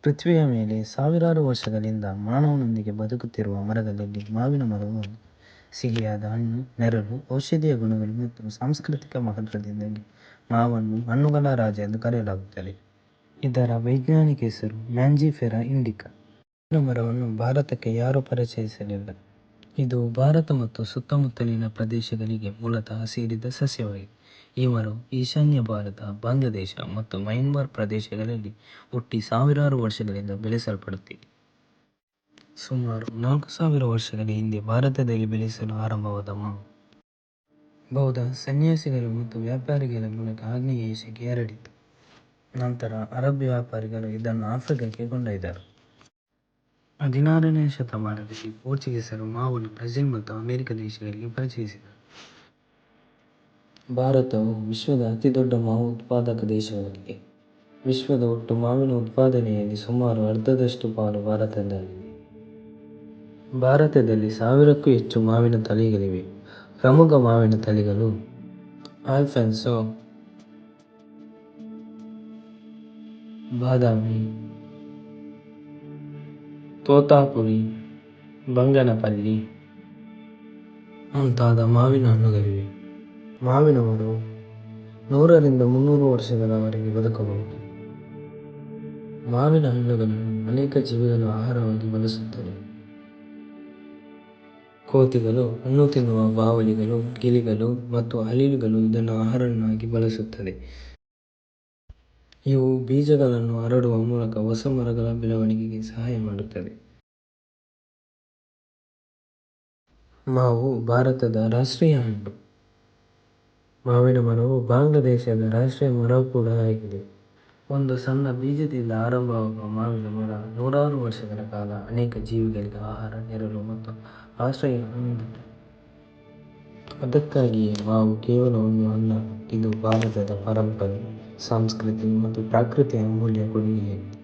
ಪೃಥ್ವಿಯ ಮೇಲೆ ಸಾವಿರಾರು ವರ್ಷಗಳಿಂದ ಮಾನವನೊಂದಿಗೆ ಬದುಕುತ್ತಿರುವ ಮರಗಳಲ್ಲಿ ಮಾವಿನ ಮರವು ಸಿಹಿಯಾದ ಹಣ್ಣು, ನೆರಳು, ಔಷಧೀಯ ಗುಣಗಳು ಮತ್ತು ಸಾಂಸ್ಕೃತಿಕ ಮಹತ್ವದಿಂದಾಗಿ ಮಾವನ್ನು ಹಣ್ಣುಗಳ ರಾಜ ಎಂದು ಕರೆಯಲಾಗುತ್ತದೆ. ಇದರ ವೈಜ್ಞಾನಿಕ ಹೆಸರು ಮ್ಯಾಂಜಿಫೆರಾ ಇಂಡಿಕಾ. ಮಾವಿನ ಮರವನ್ನು ಭಾರತಕ್ಕೆ ಯಾರೂ ಪರಿಚಯಿಸಲಿಲ್ಲ. ಇದು ಭಾರತ ಮತ್ತು ಸುತ್ತಮುತ್ತಲಿನ ಪ್ರದೇಶಗಳಿಗೆ ಮೂಲತಃ ಸೇರಿದ ಸಸ್ಯವಾಗಿದೆ. ಈ ಮರವು ಈಶಾನ್ಯ ಭಾರತ, ಬಾಂಗ್ಲಾದೇಶ ಮತ್ತು ಮಯನ್ಮಾರ್ ಪ್ರದೇಶಗಳಲ್ಲಿ ಹುಟ್ಟಿ ಸಾವಿರಾರು ವರ್ಷಗಳಿಂದ ಬೆಳೆಸಲ್ಪಡುತ್ತಿದೆ. ಸುಮಾರು 4000 ವರ್ಷಗಳ ಹಿಂದೆ ಭಾರತದಲ್ಲಿ ಬೆಳೆಸಲು ಆರಂಭವಾದ ಮಾವು ಬೌದ್ಧ ಸನ್ಯಾಸಿಗಳು ಮತ್ತು ವ್ಯಾಪಾರಿಗಳ ಮೂಲಕ ಆಗ್ನೇಯ ಏಷ್ಯಾಕ್ಕೆ ಹರಡಿತು. ನಂತರ ಅರಬ್ ವ್ಯಾಪಾರಿಗಳು ಇದನ್ನು ಆಫ್ರಿಕಾಕ್ಕೆ ಕೊಂಡೊಯ್ದರು. 16ನೇ ಶತಮಾನದಲ್ಲಿ ಪೋರ್ಚುಗೀಸರು ಮಾವನ್ನು ಬ್ರೆಜಿಲ್ ಮತ್ತು ಅಮೆರಿಕ ದೇಶಗಳಿಗೆ ಪರಿಚಯಿಸಿದರು. ಭಾರತವು ವಿಶ್ವದ ಅತಿದೊಡ್ಡ ಮಾವು ಉತ್ಪಾದಕ ದೇಶವಾಗಿದೆ. ವಿಶ್ವದ ಒಟ್ಟು ಮಾವಿನ ಉತ್ಪಾದನೆಯಲ್ಲಿ ಸುಮಾರು ಅರ್ಧದಷ್ಟು ಪಾಲು ಭಾರತದ್ದಾಗಿದೆ. ಭಾರತದಲ್ಲಿ 1000ಕ್ಕೂ ಹೆಚ್ಚು ಮಾವಿನ ತಳಿಗಳಿವೆ. ಪ್ರಮುಖ ಮಾವಿನ ತಳಿಗಳು ಆಲ್ಫಾನ್ಸೋ, ಬಾದಾಮಿ, ತೋತಾಪುರಿ, ಬಂಗನಪಲ್ಲಿ ಮುಂತಾದ ಮಾವಿನ ಹಣ್ಣುಗಳಿವೆ. ಮಾವಿನ ಮರವು 100 ರಿಂದ 300 ವರ್ಷಗಳವರೆಗೆ ಬದುಕಬಹುದು. ಮಾವಿನ ಹಣ್ಣುಗಳನ್ನು ಅನೇಕ ಜೀವಿಗಳು ಆಹಾರವಾಗಿ ಬಳಸುತ್ತವೆ. ಕೋತಿಗಳು, ಹಣ್ಣು ತಿನ್ನುವ ಬಾವಲಿಗಳು, ಗಿಳಿಗಳು ಮತ್ತು ಅಳಿಲುಗಳು ಇದನ್ನು ಆಹಾರವನ್ನಾಗಿ ಬಳಸುತ್ತವೆ. ಇವು ಬೀಜಗಳನ್ನು ಹರಡುವ ಮೂಲಕ ಹೊಸ ಮರಗಳ ಬೆಳವಣಿಗೆಗೆ ಸಹಾಯ ಮಾಡುತ್ತವೆ. ಮಾವು ಭಾರತದ ರಾಷ್ಟ್ರೀಯ ಹಣ್ಣು. ಮಾವಿನ ಮರವು ಬಾಂಗ್ಲಾದೇಶದ ರಾಷ್ಟ್ರೀಯ ಮರ ಕೂಡ ಆಗಿದೆ. ಒಂದು ಸಣ್ಣ ಬೀಜದಿಂದ ಆರಂಭವಾಗುವ ಮಾವಿನ ಮರ ನೂರಾರು ವರ್ಷಗಳ ಕಾಲ ಅನೇಕ ಜೀವಿಗಳಿಗೆ ಆಹಾರ, ನೆರಳು ಮತ್ತು ಆಶ್ರಯವನ್ನು ನೀಡಿದೆ. ಅದಕ್ಕಾಗಿಯೇ ಮಾವು ಕೇವಲ ಒಂದು ಹಣ್ಣಲ್ಲ, ಇದು ಭಾರತದ ಪರಂಪರೆ, ಸಂಸ್ಕೃತಿ ಮತ್ತು ಪ್ರಕೃತಿಯ ಅಮೂಲ್ಯ ಕೊಡುಗೆಯಾಗಿದೆ.